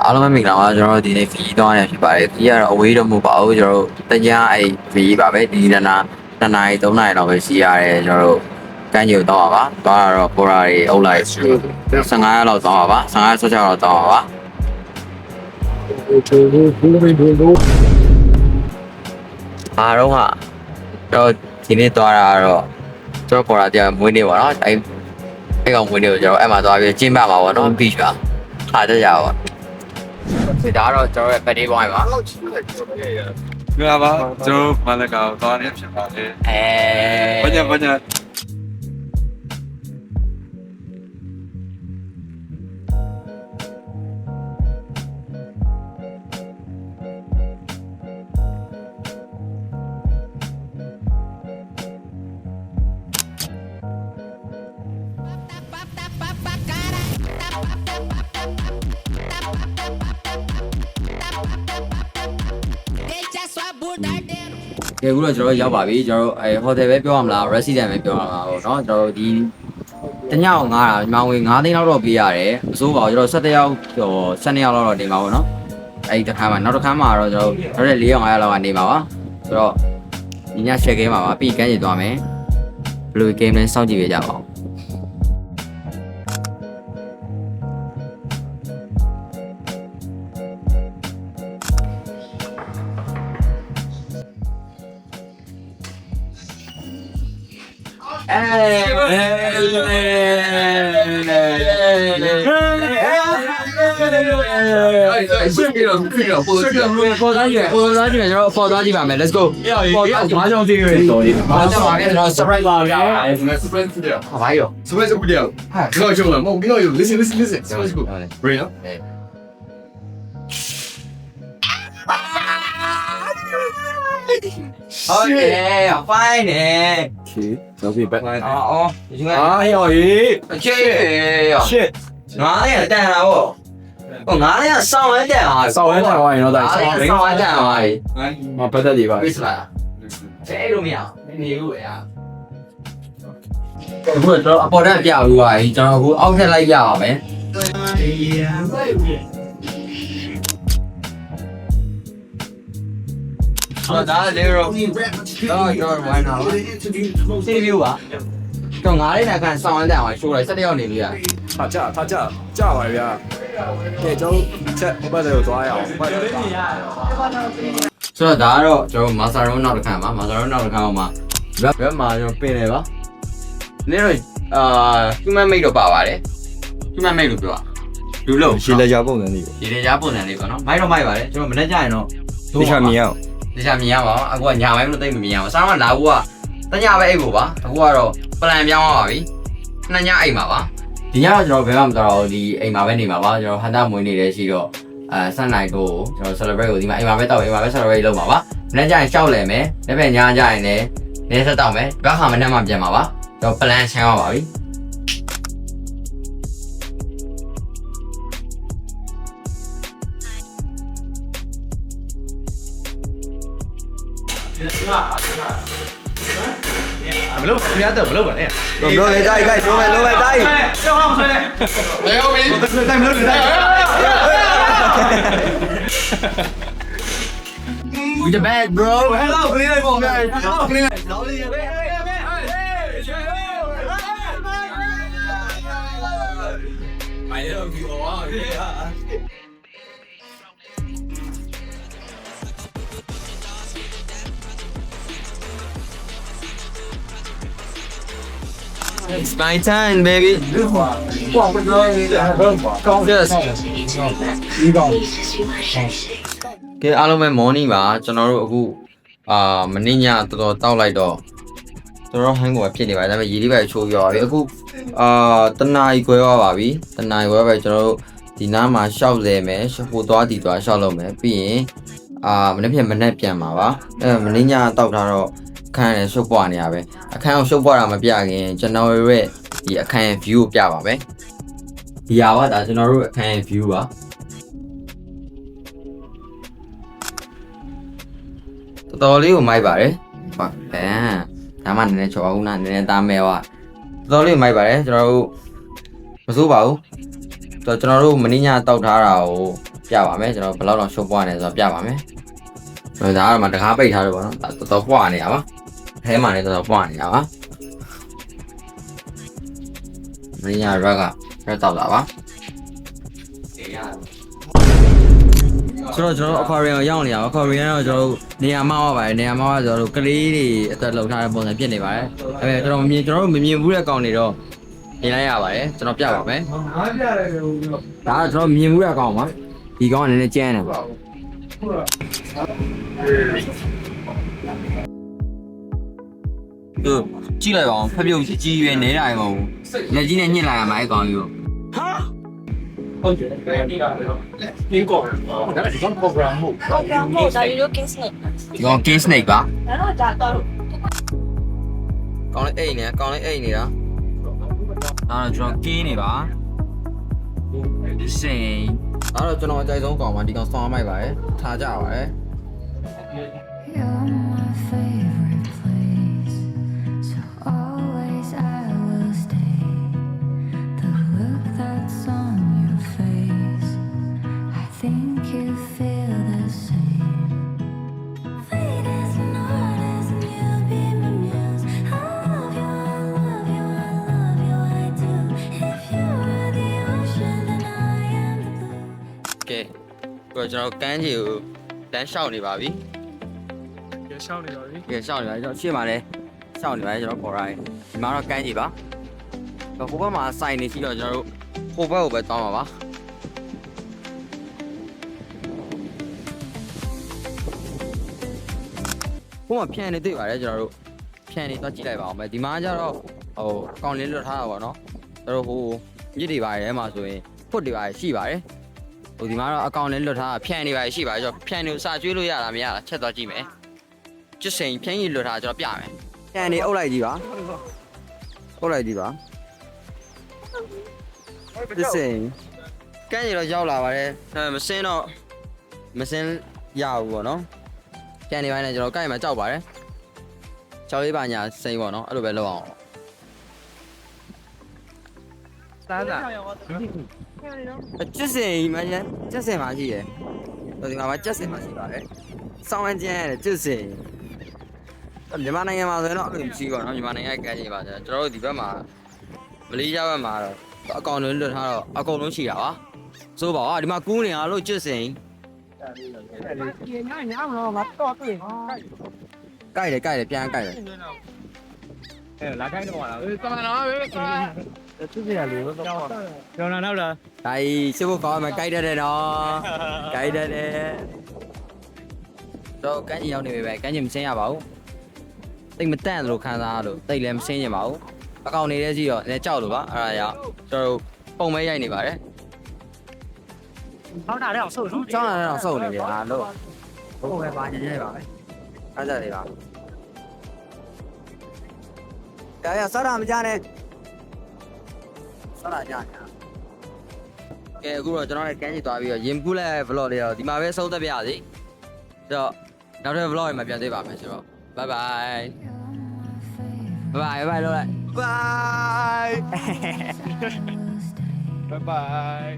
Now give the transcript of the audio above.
အားလုံးပဲမင်္ဂလာပါကျွန်တော်တို့ဒီနေ့ free သွားနေဖြစ်ပါတယ်။ free ကတော့အဝေးတော့မဟုတ်ပါဘူးကျွန်တော်တို့တညအဲ့ free ပါပဲဒီနေ့2နာရီ3နာရီလောက်ပဲရှိရတယ်ကျွန်တော်တို့ကမ်းခြေကိုတော့ပါ။သွားတော့ပေါ်ရာတွေအုပ်လိုက်15ရက်လောက်သွားပါ15ရက်16ရက်လောက်သွားပါ။အားလုံးကကျွန်တော်ဒီနေ့သွားတာကတော့ကျွန်တော်ပေါ်ရာတရားမွေးနေပါတော့။အဲ့ကောင်မွေးနေကိုကျွန်တော်အဲ့မှာသွားပြီးကျင်းပမှာပေါ့နော် beach ပါ။အားကြကြပါဒီဒါတော့ကျွန်တော်ရဲ့ birthday boy ပါ မင်္ဂလာပါကျွန်တော်မလကောသွားနေဖြစ်ပါတယ်ဘာညာကဲအခုတော့ကျွန်တော်ရောက်ပါပြီကျွန်တော်ဟိုတယ်ပဲပြောရမလား resident ပဲပြောရမှာပေါ့နော်ကျွန်တော်ဒီတညအောင်ငားတာညီမငွေ9သိန်းလောက်တော့ပေးရတယ်အစိုးပါကျွန်တော်17ရောက်ကျော်12ရောက်လောက်တော့နေပါပေါ့နော်အဲ့ဒီတစ်ခါမှနောက်တစ်ခါမှတော့ကျွန်တော်တို့4ရောက်5ရောက်လောက်ကနေပါပါဆိုတော့ဒီည share game ပါပါပြီးကန်းချီသွားမယ်ဘယ်လို game လဲစောင့်ကြည့်ပေးကြပါဦးပေါ်သွားကြည့်ပါမယ် let's go ပေါ်သွားကြည့်မှာကျွန်တော် surprise ပါဗျာ surprise ဖြစ်တယ် ဘာရော surprise ဖြစ်တယ်ဟာကျွန်တော်မဟုတ်ကျွန်တော် listen surprise ကို brain နော် Okay, fine. Okay, so be back. Oh, you got. Ah, hey, Okay. shit. ငါလည်းတန်တာပေါ့ဟိုငါလည်းစောင်းလဲတန်ပါ စောင်းလဲတန်သွားရင်တော့ဒါစောင်း စောင်းလဲတန်ပါလေ မပတ်သက်သေးပါ ပြစ်လာတဲ့လို့မရနေလို့ရအခုတော့အပေါ်တက်ပြဘူးပါကျွန်တော်အခုအောက်ထက်လိုက်ပြပါမယ်ဒါလေရောတော့ဝိုင်းတော့စီဗီပါတော့ငါလေးနဲ့ကန်စောင်းလဲတန်ပါရှိုးလိုက်17ရောက်နေလို့ရ ထားကြပါဗျာကဲကျွန်တော်ချက်ဘက်တွေကိုသွားရအောင်ဘက်တွေဆိုတော့ဒါကတော့ကျွန်တော်မာဆာရုံးနောက်တစ်ခါမှာမာဆာရုံးနောက်တစ်ခါမှာဘက်မှာကျွန်တော်ပင်တယ်ပါနည်းတော့human made တော့ပါပါတယ် human made လို့ပြောတာလူလုံး ရှည်လက်ကြပုံစံလေးကို ဒီလေကြားပုံစံလေးပေါ့နော်မိုက်တော့မိုက်ပါတယ်ကျွန်တော်မနေ့ကျရင်တော့ တခြားမြင်အောင် တခြားမြင်ရပါအောင်အခုကညာပိုင်းမလို့သိမမြင်ရအောင်စားမလာဘူးကတညပဲအိတ်ဖို့ပါအခုကတော့ plan ပြောင်းသွားပါပြီနှစ်ညအိတ်မှာပါဒီညတော့ကျွန်တော်ဘယ်မှမတော်တော့ဒီအိမ်မှာပဲနေမှာပါကျွန်တော်ဟန်တာမွေးနေတယ်ရှိတော့ဆန်နိုင်ကိုကျွန်တော် celebrate ကိုဒီမှာအိမ်မှာပဲတောက်အိမ်မှာပဲ celebrate လုပ်မှာပါမနေ့ကျရင်ရှောက်လဲမယ်နေ့ပဲညကျရင်လည်းနေဆက်တောက်မယ်ဘက်ခါမနေ့မှပြန်မှာပါကျွန်တော် plan ချမ်းသွားပါပြီမလို့ပြတ်တော့မလို့ပါနဲ့ဘလို့လေတိုက်တိုက်ပြောမယ်လို့ပဲတိုက်ကျောင်းအောင်ဆွဲလေဟုတ်ပြီတိုက်မလို့တိုက် We the bad bro hello ခလေးလိုက်ပေါ့ဗျာ hello ခလေးလိုက်လောင်းလေးရပဲI love you all yeah It's my time baby Yes ကဲအားလုံးပဲ morning ပါကျွန်တော်တို့အခုမနေ့ညတော်တော်တောက်လိုက်တော့တော်တော်ဟန်းကိုဖြစ်နေပါဒါပေမဲ့ရေလေးပဲချိုးပြောပါပြီအခုတနာရီခွဲသွားပါပြီတနာရီခွဲပဲကျွန်တော်တို့ဒီနားမှာရှောက်လဲမယ်ဟိုသွားဒီသွားရှောက်လုပ်မယ်ပြီးရင်မနေ့ပြန်မနေ့ပြန်မှာပါမနေ့ညတောက်ထားတော့အခန်းနဲ့ရှုပ်ပွားနေရပဲအခန်းကိုရှုပ်ပွားတာမပြခင်ကျွန်တော်ရဲ့ဒီအခန်းရဲ့ view ကိုပြပါမယ်ဒီဟာပါဒါကျွန်တော်တို့အခန်းရဲ့ view ပါတော်လေးကိုမိုက်ပါတယ်ဟုတ်ဘန်ဒါမှနည်းနည်းချောအောင်နာနည်းနည်းသားမဲသွားတော်လေးမိုက်ပါတယ်ကျွန်တော်တို့မစိုးပါဘူးကျွန်တော်တို့မင်းညတောက်ထားတာကို ပြပါမယ်ကျွန်တော်ဘယ်လောက်တော့ရှုပ်ပွားနေဆိုတော့ပြပါမယ်ဒါကတော့မှတကားပိတ်ထားလို့ပေါ့နော်တော်တော်ပွားနေရပါအဲမှာလည်းတော်တော်ပွားနေရပါမင်းရရက်ကရက်တော့လာပါဆိုတော့ကျွန်တော် aquarium ကိုရောက်နေရအောင် aquarium ကတော့ကျွန်တော်တို့နေရာမှားပါပါတယ်နေရာမှားပါကျွန်တော်တို့ကလေးတွေအသက်လုံထားတဲ့ပုံစံဖြစ်နေပါတယ်ဒါပေမဲ့ကျွန်တော်မမြင်ဘူးတဲ့ကောင်တွေတော့နေလိုက်ရပါတယ်ကျွန်တော်ပြပါမယ်ဒါကကျွန်တော်မြင်ဘူးတဲ့ကောင်ပါဒီကောင်ကနည်းနည်းကျန်းတယ်ပေါ့သူကြည့်လိုက်ပါအောင်ဖက်ပြုတ်ကြီးရွယ်နေတာမဟုတ်ဘူးလက်ကြီးနဲ့ညှစ်လိုက်ရမှာအဲ့ကောင်ကြီးကိုဟုတ်တယ်ဒီကောဒါကဒီကောင် program မဟုတ် program မဟုတ်ဒါရိုးရိုး king snake ဒီကောင် king snake ပါဒါတော့ကြာတော့ကောင်းလေးအိတ်နေတာဒါတော့ကျွန်တော်ကင်းနေပါစိန်အဲ့တော့ကျွန်တော်အကြိုက်ဆုံးကောင်ပါဒီကောင်ဆောင်းမိုက်ပါတယ်ထားကြပါတယ် You're my favorite place, so always I will stay. The look that's on your face, I think you feel the same. Fate is not as you be my muse. I love you, I love you, I love you, I do. If you were the ocean, then I am the blue. ကဲကိုကျွန်တော်ကန်းကြီးကိုတန်းလျှောက်နေပါပြီ ရရှောင်းနေပါပြီ ကဲရှောက်နေပါကျွန်တော်ရှေ့မှာလဲရှောက်နေပါကျွန်တော်ခေါ်ရိုင်းဒီမှာတော့ကန်းကြီးပါဟိုဘက်မှာစိုင်နေရှိတော့ကျွန်တော်တို့ဟိုဘက်ကိုပဲတောင်းပါပါဟိုမှာဖြန်နေတွေ့ပါတယ်ကျွန်တော်တို့ဖြန်နေတော့ကြည့်လိုက်ပါအောင်မယ်ဒီမှာကျတော့ဟိုကောင်းလေးလွတ်ထားတာပေါ့နော်ကျွန်တော်ဟိုမြစ်တွေပါတယ်ထဲမှာဆိုရင်ဖွတ်တွေပါတယ်ရှိပါတယ်ဟိုဒီမှာတော့အကောင်လေးလွတ်ထားတာဖြန်နေပါတယ်ရှိပါတယ်ကျွန်တော်ဖြန်နေစာကျွေးလို့ရတာမရလားချက်သွားကြည့်မယ်ကျစ်စိန်ဖြန်ကြီးလွတ်ထားကျွန်တော်ပြမယ်ဖြန်နေအုပ်လိုက်ကြည့်ပါအုပ်လိုက်ကြည့်ပါကျစ်စိန်ကန်းကြီးတော့ရောက်လာပါတယ်မစင်းတော့မစင်းရဘူးပေါ့နော်ဖြန်နေပိုင်းနဲ့ကျွန်တော်ကိုက်မှာကြောက်ပါတယ်ကြောက်လေးပါညာစိန်ပေါ့နော်အဲ့လိုပဲလုပ်အောင်စားတာ ကျစ်စိန်မှကျကျစ်စိန်မှရှိတယ်ဒီမှာကျစ်စိန်မှရှိပါတယ်စောင်းဝန်းကျန်းရတယ်ကျစ်စိန်မြန်မာနိုင်ငံမှာဆိုရင်တော့အဲ့လိုမရှိပါတော့မြန်မာနိုင်ငံကန်းကြီးပါကျွန်တော်တို့ဒီဘက်မှာမလေးရှားဘက်မှာတော့အကောင်လုံးလွတ်ထားတော့အကုန်လုံးရှိတာပါဆိုပါဒီမှာကူးနေအောင်လို့ကျစ်စိန်ကြိုက်တယ်ပြန်ကြိုက်တယ် အဲလာခိုင်းတော့လားတမန်တော်ပဲသူပြရလို့တော့ကျောင်းလာတော့လား ဒါစစ်ဖို့ကောင်းမှကြိုက်တတ်တယ်နော်ကြိုက်တတ်တယ်တော့ကန်းကြီးရောက်နေပြီပဲကန်းကြီးမစင်းရပါဘူးတိတ်မတန့်လို့ခံစားရလို့တိတ်လည်းမစင်းကျင်ပါဘူးအကောင်နေတဲ့ကြီးတော့လည်းကြောက်လို့ပါအဲ့ဒါကြောင့်ကျွန်တော်တို့ပုံမဲရိုက်နေပါတယ် ဟောတာလည်းအောင်ဆုပ်နော် ကျောင်းလာတော့စုပ်နေပြီဟာလို့ဟုတ်ပဲပါညညပါပဲအားကြတယ်ပါရဆောတာမကြနဲ့ဆောတာကြညာကဲအခုတော့ကျွန်တော်လည်းကန်းကြီးသွားပြီးတော့ရင်ကူးလဲ vlog လေးတော့ဒီမှာပဲဆုံးသက်ပြရစီဆိုတော့နောက်ထပ် vlog တွေမှာပြန်တွေ့ပါမယ်ဆိုတော့ bye bye You're my favorite bye bye လို့လိုက် bye place, I will stay. ဘိုင်ဘိုင်